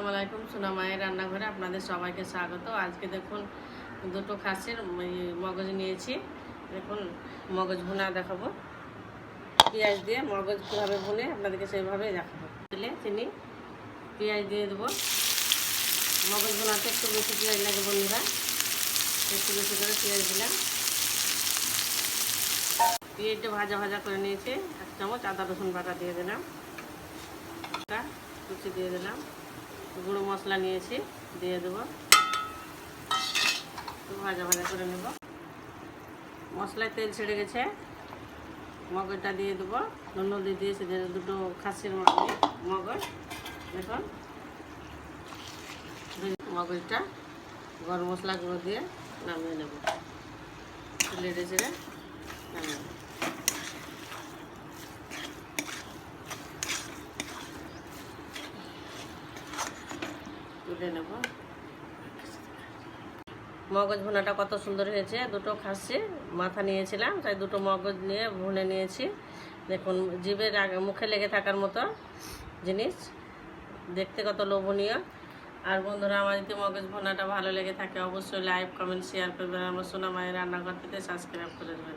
আসসালামু আলাইকুম। সোনা মায়ের রান্নাঘরে আপনাদের সবাইকে স্বাগত। আজকে দেখুন দুটো খাসির মগজ নিয়েছি। দেখুন মগজ ভুনা দেখাবো, পেঁয়াজ দিয়ে মগজ কীভাবে ভুনে আপনাদেরকে সেইভাবেই দেখাবো। দিলে চিনি, পেঁয়াজ দিয়ে দেবো। মগজ ভুনাতে একটু বেশি পেঁয়াজ লাগে বন্ধুরা, একটু বেশি করে পেঁয়াজ দিলাম। পেঁয়াজটা ভাজা ভাজা করে নিয়েছি। 1 চামচ আদা রসুন বাটা দিয়ে দিলাম, কুচি দিয়ে দিলাম। গুঁড়ো মশলা নিয়েছি, দিয়ে দেবো। ভাজা ভাজা করে নেব। মশলায় তেল ছেড়ে গেছে, মগজটা দিয়ে দেবো। নুন দিয়ে দিয়েছি, দুটো খাসির মগজ। দেখুন মগজটা গরম মশলা গুঁড়ো দিয়ে নামিয়ে নেব। লেড়ে চেড়ে নামিয়ে নেব। তুলে নেব। মগজ ভুনাটা কত সুন্দর হয়েছে। দুটো খাসি মাথা নিয়েছিলাম, তাই দুটো মগজ নিয়ে ভুনে নিয়েছি। দেখুন জিভের মুখে লেগে থাকার মতো জিনিস, দেখতে কত লোভনীয়। আর বন্ধুরা, আমার যদি মগজ ভুনাটা ভালো লেগে থাকে অবশ্যই লাইক, কমেন্ট, শেয়ার করবেন। আমার সোনা মায়ের রান্নাঘরটিতে সাবস্ক্রাইব করে দেবেন।